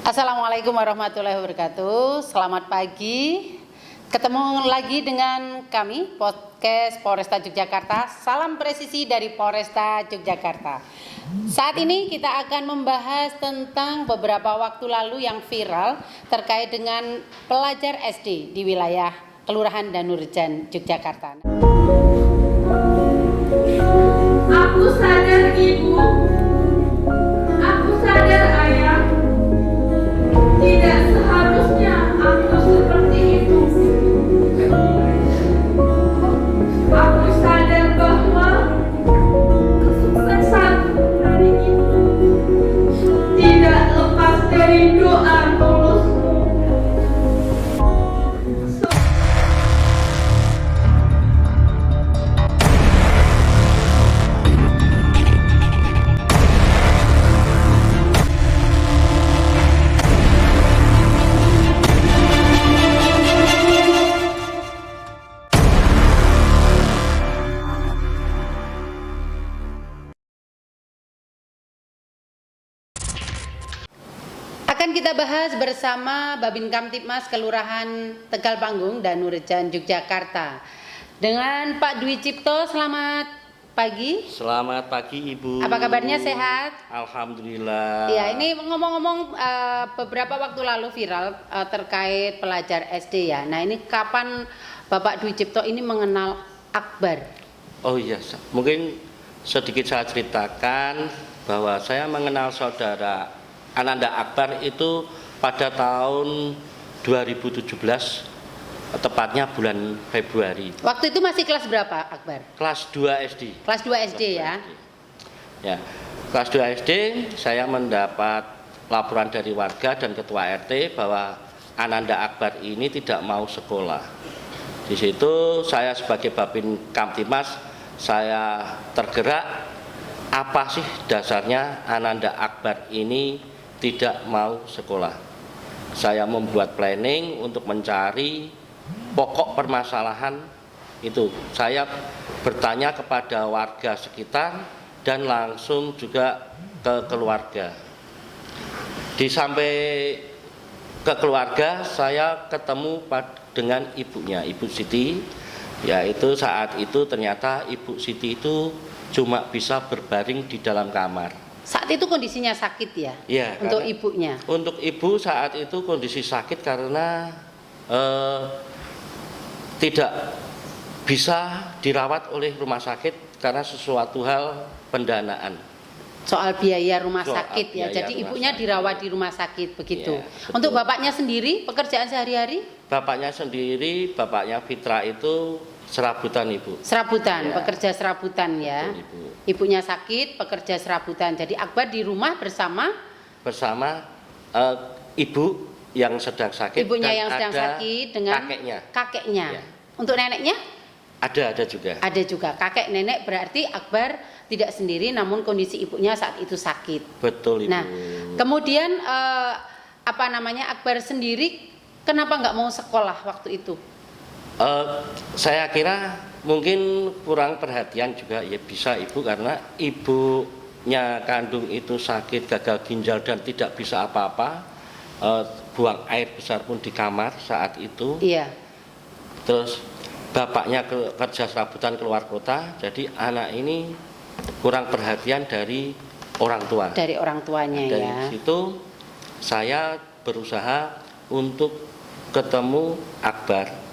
Assalamualaikum warahmatullahi wabarakatuh. Selamat pagi. Ketemu lagi dengan kami podcast Polresta Yogyakarta. Salam presisi dari Polresta Yogyakarta. Saat ini kita akan membahas tentang beberapa waktu lalu yang viral terkait dengan pelajar SD di wilayah Kelurahan Danurejan, Yogyakarta. Aku sadar ibu, aku sadar ayah, tidak seharusnya aku seperti itu. Aku sadar bahwa kesuksesan hari itu tidak lepas dari doa mulusmu. Akan kita bahas bersama Babin Kamtibmas Kelurahan Tegal Panggung, Danurejan, Yogyakarta. Dengan Pak Dwi Cipto, selamat pagi. Selamat pagi Ibu. Apa kabarnya, sehat? Alhamdulillah. Ya, ini ngomong-ngomong beberapa waktu lalu viral terkait pelajar SD ya. Nah, ini kapan Bapak Dwi Cipto ini mengenal Akbar? Oh iya, mungkin sedikit saya ceritakan bahwa saya mengenal saudara Ananda Akbar itu pada tahun 2017, tepatnya bulan Februari. Waktu itu masih kelas berapa, Akbar? Kelas 2 SD. Kelas 2 SD ya? Ya, kelas 2 SD saya mendapat laporan dari warga dan ketua RT bahwa Ananda Akbar ini tidak mau sekolah. Di situ saya sebagai Babin Kamtibmas, saya tergerak, apa sih dasarnya Ananda Akbar ini tidak mau sekolah. Saya membuat planning untuk mencari pokok permasalahan itu. Saya bertanya kepada warga sekitar dan langsung juga ke keluarga. Sampai ke keluarga saya ketemu dengan ibunya, Ibu Siti. Yaitu saat itu ternyata Ibu Siti itu cuma bisa berbaring di dalam kamar. Saat itu kondisinya sakit ya? Ya, untuk ibunya? Untuk ibu saat itu kondisi sakit karena tidak bisa dirawat oleh rumah sakit karena sesuatu hal pendanaan. Soal biaya rumah sakit ya, jadi ibunya dirawat di rumah sakit begitu. Ya, untuk bapaknya sendiri, pekerjaan sehari-hari? Bapaknya sendiri, bapaknya Fitra itu serabutan Ibu. Serabutan, Ya. Pekerja serabutan ya. Betul, Ibu. Ibunya sakit, pekerja serabutan. Jadi Akbar di rumah bersama ibu yang sedang sakit. Ibunya dan yang sedang sakit dengan kakeknya. Ya. Untuk neneknya? Ada juga. Ada juga. Kakek nenek berarti Akbar tidak sendiri, namun kondisi ibunya saat itu sakit. Betul Ibu. Nah, kemudian Akbar sendiri kenapa nggak mau sekolah waktu itu? Saya kira mungkin kurang perhatian juga ya bisa Ibu, karena ibunya kandung itu sakit gagal ginjal dan tidak bisa apa-apa, buang air besar pun di kamar saat itu. Iya. Terus bapaknya kerja serabutan keluar kota, jadi anak ini kurang perhatian dari orang tua. Dari orang tuanya ya. Dari situ saya berusaha untuk ketemu Akbar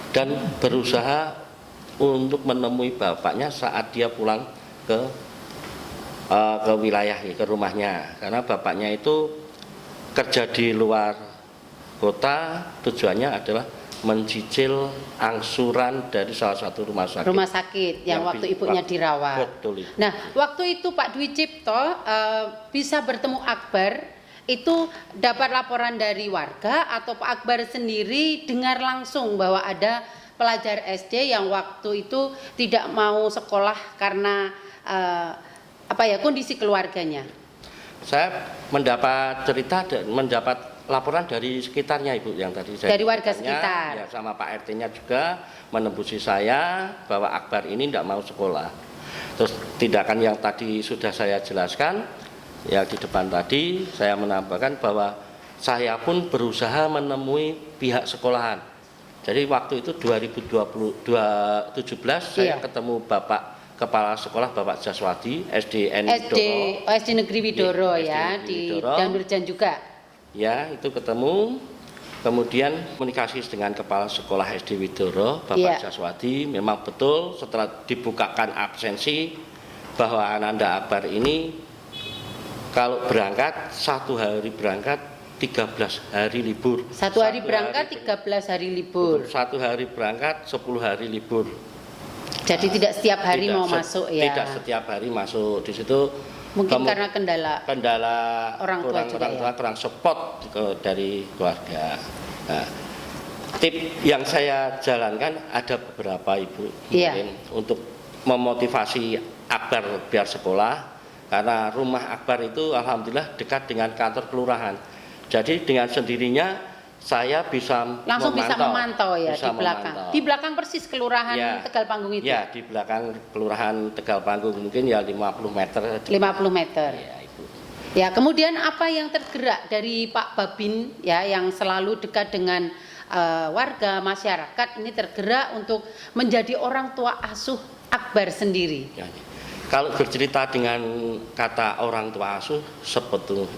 dan berusaha untuk menemui bapaknya saat dia pulang ke wilayah, ke rumahnya, karena bapaknya itu kerja di luar kota, tujuannya adalah mencicil angsuran dari salah satu rumah sakit yang waktu ibunya dirawat. Betul Ibu. Nah, waktu itu Pak Dwi Cipto bisa bertemu Akbar, itu dapat laporan dari warga atau Pak Akbar sendiri dengar langsung bahwa ada pelajar SD yang waktu itu tidak mau sekolah karena kondisi keluarganya? Saya mendapat cerita dan mendapat laporan dari sekitarnya Ibu, yang tadi saya dari warga sekitar. Ya, sama Pak RT-nya juga menembusi saya bahwa Akbar ini tidak mau sekolah. Terus tindakan yang tadi sudah saya jelaskan, ya di depan tadi saya menambahkan bahwa saya pun berusaha menemui pihak sekolahan. Jadi waktu itu 2017 saya ketemu Bapak Kepala Sekolah Bapak Jaswadi SDN Widoro. SD Negeri Widoro ya, di Dandurjan juga. Ya, itu ketemu. Kemudian komunikasi dengan Kepala Sekolah SD Widoro Bapak Jaswadi, memang betul setelah dibukakan absensi bahwa Ananda Akbar ini kalau berangkat 1 hari berangkat 13 hari libur. 1 hari berangkat 13 hari libur. 1 hari berangkat 10 hari libur. Jadi tidak setiap hari mau masuk ya. Tidak setiap hari masuk. Di situ mungkin karena kendala orang tua kurang support dari keluarga. Nah, tip yang saya jalankan ada beberapa Ibu mungkin untuk memotivasi Akbar biar sekolah, karena rumah Akbar itu alhamdulillah dekat dengan kantor kelurahan. Jadi dengan sendirinya saya bisa memantau ya, di belakang. Di belakang persis kelurahan Tegal Panggung itu. Ya, di belakang kelurahan Tegal Panggung mungkin ya 50 meter. 50 meter. Ya, Ibu. Ya, kemudian apa yang tergerak dari Pak Babin ya yang selalu dekat dengan warga masyarakat ini tergerak untuk menjadi orang tua asuh Akbar sendiri. Ya, kalau bercerita dengan kata orang tua asuh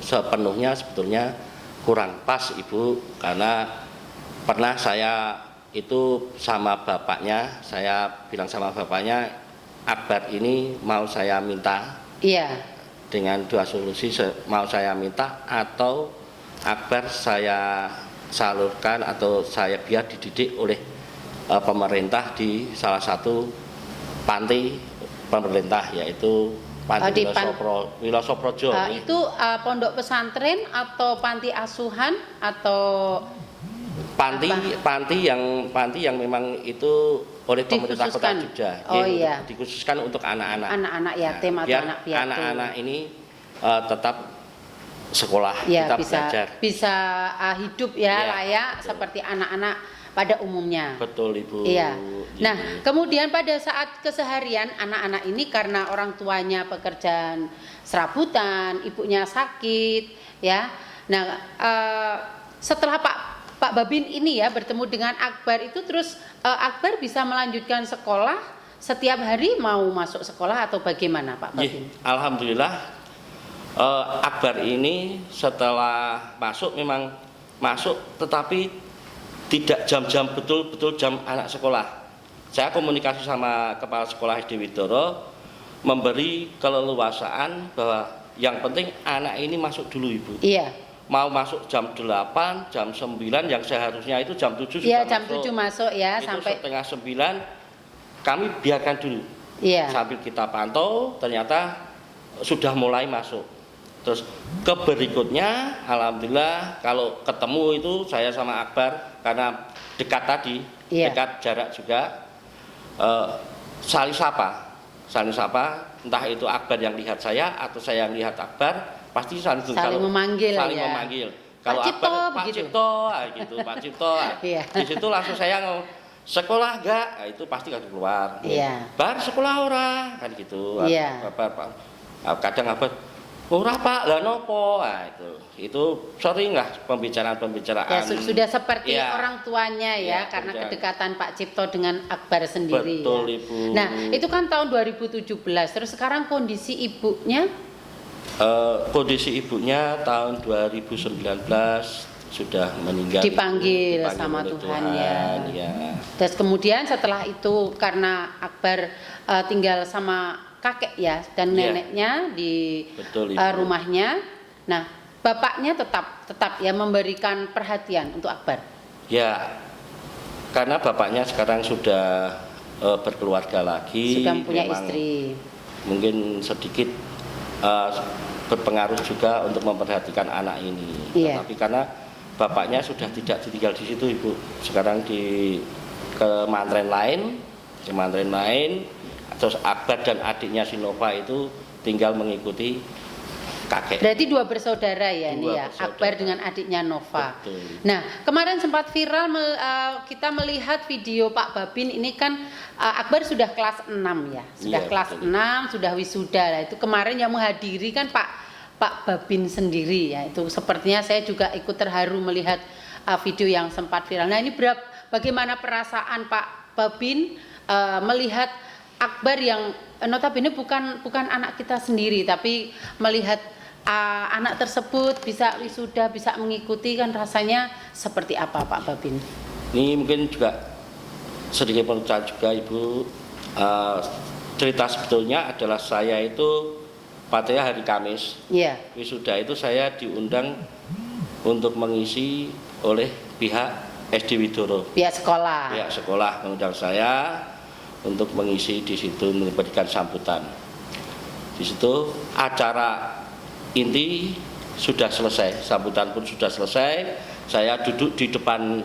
sepenuhnya sebetulnya kurang pas Ibu, karena pernah saya itu sama bapaknya, saya bilang sama bapaknya Akbar ini mau saya minta dengan 2 solusi, mau saya minta atau Akbar saya salurkan atau saya biar dididik oleh pemerintah di salah satu panti pemerintah, yaitu Panti Wilosoprojo. Itu pondok pesantren atau panti asuhan atau panti yang memang itu oleh pemerintah Kota Jogja. Dikhususkan untuk anak-anak yatim atau anak piatu. Anak-anak ini tetap sekolah, tetap belajar. Bisa hidup layak seperti anak-anak pada umumnya. Betul Ibu. Iya. Nah, kemudian pada saat keseharian anak-anak ini karena orang tuanya pekerjaan serabutan, ibunya sakit, ya. Nah, setelah Pak Babin ini ya bertemu dengan Akbar itu, terus Akbar bisa melanjutkan sekolah setiap hari, mau masuk sekolah atau bagaimana Pak Babin? Alhamdulillah Akbar ini setelah masuk memang masuk, tetapi tidak jam-jam betul-betul jam anak sekolah. Saya komunikasi sama Kepala Sekolah SD Widoro, memberi keleluasaan bahwa yang penting anak ini masuk dulu Ibu. Iya. Mau masuk jam 8, jam 9 yang seharusnya itu jam 7 sudah masuk. Iya, jam 7 masuk ya, itu sampai setengah 9 kami biarkan dulu. Iya. Sambil kita pantau ternyata sudah mulai masuk. Terus ke berikutnya alhamdulillah kalau ketemu itu saya sama Akbar karena dekat tadi, dekat jarak juga, saling sapa, entah itu Akbar yang lihat saya atau saya yang lihat Akbar, pasti saling memanggil. Kalau Pak Cipto, Akbar, Pak Cipto, di situ langsung saya ngomong, sekolah enggak? Nah, itu pasti kan keluar. Bar sekolah ora, kan gitu. Kadang Akbar, ora Pak, lah nopo? Nah, itu sering lah pembicaraan. Ya, sudah seperti orang tuanya karena kedekatan Pak Cipto dengan Akbar sendiri. Betul Ibu. Nah, itu kan tahun 2017. Terus sekarang kondisi ibunya? Kondisi ibunya tahun 2019 sudah meninggal. Dipanggil sama Tuhan ya. Terus kemudian setelah itu karena Akbar tinggal sama kakek ya dan neneknya di rumahnya. Nah, bapaknya tetap ya memberikan perhatian untuk Akbar. Ya, karena bapaknya sekarang sudah berkeluarga lagi, sudah mempunyai istri. Mungkin sedikit berpengaruh juga untuk memperhatikan anak ini. Tapi karena bapaknya sudah tidak tinggal di situ Ibu, sekarang di kemantren lain. Terus Akbar dan adiknya Sinova itu tinggal mengikuti kakek. Berarti 2 bersaudara ya ini ya, Akbar dengan adiknya Nova. Betul. Nah, kemarin sempat viral kita melihat video Pak Babin ini kan Akbar sudah kelas 6 ya. Sudah kelas 6, sudah wisuda. Lah itu kemarin yang menghadiri kan Pak Pak Babin sendiri ya. Itu sepertinya saya juga ikut terharu melihat video yang sempat viral. Nah, ini bagaimana perasaan Pak Babin melihat Akbar yang notabene bukan anak kita sendiri, tapi melihat anak tersebut bisa wisuda, bisa mengikuti, kan rasanya seperti apa Pak Babin? Ini mungkin juga sedikit menurut juga Ibu, cerita sebetulnya adalah saya itu patia hari Kamis. Iya. Wisuda itu saya diundang untuk mengisi oleh pihak SD Widoro. Pihak sekolah. Pihak sekolah mengundang saya untuk mengisi di situ, memberikan sambutan. Di situ acara inti sudah selesai, sambutan pun sudah selesai. Saya duduk di depan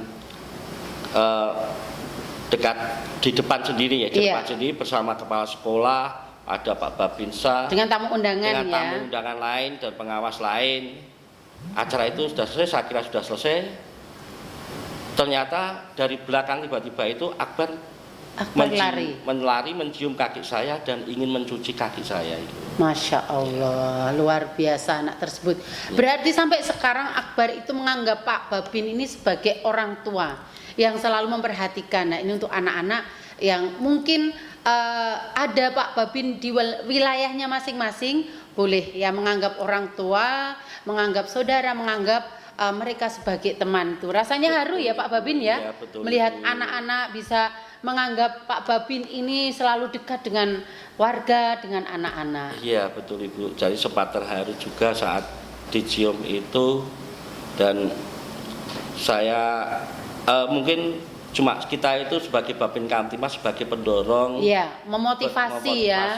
di depan sendiri ya, di depan sendiri bersama kepala sekolah. Ada Pak Babinsa dengan tamu undangan dengan tamu undangan lain dan pengawas lain. Acara itu sudah selesai, saya kira sudah selesai. Ternyata dari belakang tiba-tiba itu Akbar menlari mencium kaki saya dan ingin mencuci kaki saya itu. Masya Allah, luar biasa anak tersebut. Berarti sampai sekarang Akbar itu menganggap Pak Babin ini sebagai orang tua yang selalu memperhatikan. Nah, ini untuk anak-anak yang mungkin ada Pak Babin di wilayahnya masing-masing, boleh ya menganggap orang tua, menganggap saudara, menganggap mereka sebagai teman. Tuh rasanya haru ya Pak Babin ya, betul, melihat anak-anak bisa menganggap Pak Babin ini selalu dekat dengan warga, dengan anak-anak. Iya betul Ibu, jadi sempat terharu juga saat dicium itu. Dan saya mungkin cuma kita itu sebagai Babin Kamtibmas sebagai pendorong, memotivasi ya.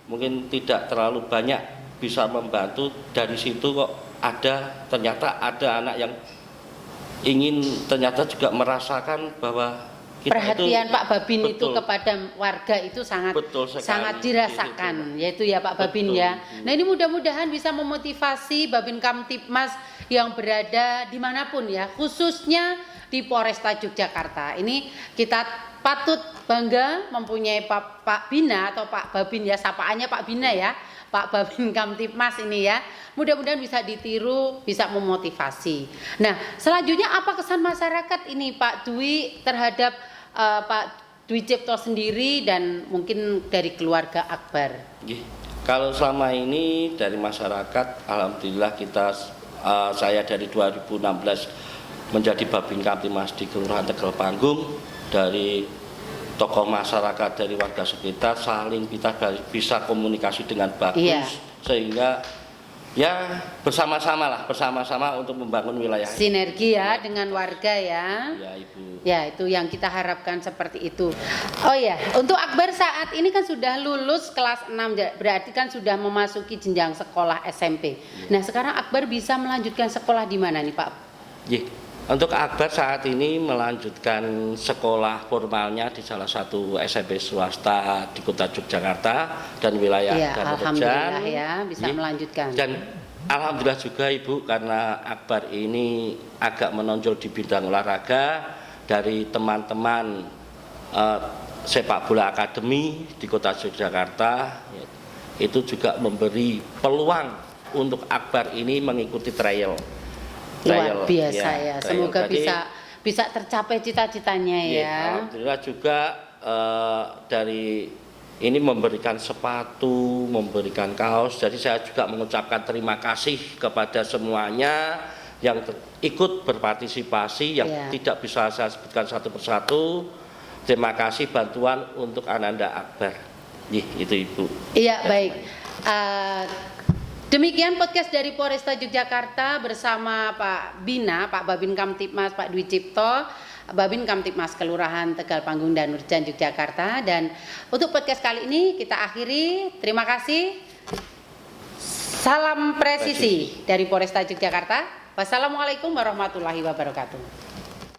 Mungkin tidak terlalu banyak bisa membantu. Dari situ kok ternyata ada anak yang ingin ternyata juga merasakan bahwa perhatian Pak Babin itu kepada warga itu sangat dirasakan, yaitu ya Pak Babin ya. Nah, ini mudah-mudahan bisa memotivasi Babin Kamtibmas yang berada dimanapun ya, khususnya di Polresta Yogyakarta. Ini kita patut bangga mempunyai Pak Bina atau Pak Babin ya, sapaannya Pak Bina ya, Pak Babin Kamtibmas ini ya. Mudah-mudahan bisa ditiru, bisa memotivasi. Nah, selanjutnya apa kesan masyarakat ini Pak Dwi terhadap Pak Dwi Cipto sendiri dan mungkin dari keluarga Akbar? Kalau selama ini dari masyarakat, alhamdulillah saya dari 2016 menjadi Babin Kamtibmas di Kelurahan Tegal Panggung. Dari tokoh masyarakat, dari warga sekitar saling kita bisa komunikasi dengan bagus, sehingga ya bersama-sama untuk membangun wilayah sinergi ya dengan warga ya. Ya Ibu. Ya, itu yang kita harapkan seperti itu. Oh ya, untuk Akbar saat ini kan sudah lulus kelas 6, berarti kan sudah memasuki jenjang sekolah SMP. Nah, sekarang Akbar bisa melanjutkan sekolah di mana nih Pak? Untuk Akbar saat ini melanjutkan sekolah formalnya di salah satu SMP swasta di Kota Yogyakarta dan wilayah Danau Alhamdulillah ya bisa melanjutkan. Dan alhamdulillah juga Ibu, karena Akbar ini agak menonjol di bidang olahraga. Dari teman-teman sepak bola akademi di Kota Yogyakarta itu juga memberi peluang untuk Akbar ini mengikuti trial. Luar biasa ya, semoga bisa tercapai cita-citanya ya. Alhamdulillah juga dari ini memberikan sepatu, memberikan kaos. Jadi saya juga mengucapkan terima kasih kepada semuanya yang ikut berpartisipasi, yang tidak bisa saya sebutkan satu persatu. Terima kasih bantuan untuk Ananda Akbar. Itu Ibu. Iya, baik. Demikian podcast dari Polresta Yogyakarta bersama Pak Bina, Pak Babin Kamtibmas, Pak Dwi Cipto, Babin Kamtibmas Kelurahan Tegal Panggung dan Nurjan Yogyakarta. Dan untuk podcast kali ini kita akhiri. Terima kasih. Salam presisi dari Polresta Yogyakarta. Wassalamualaikum warahmatullahi wabarakatuh.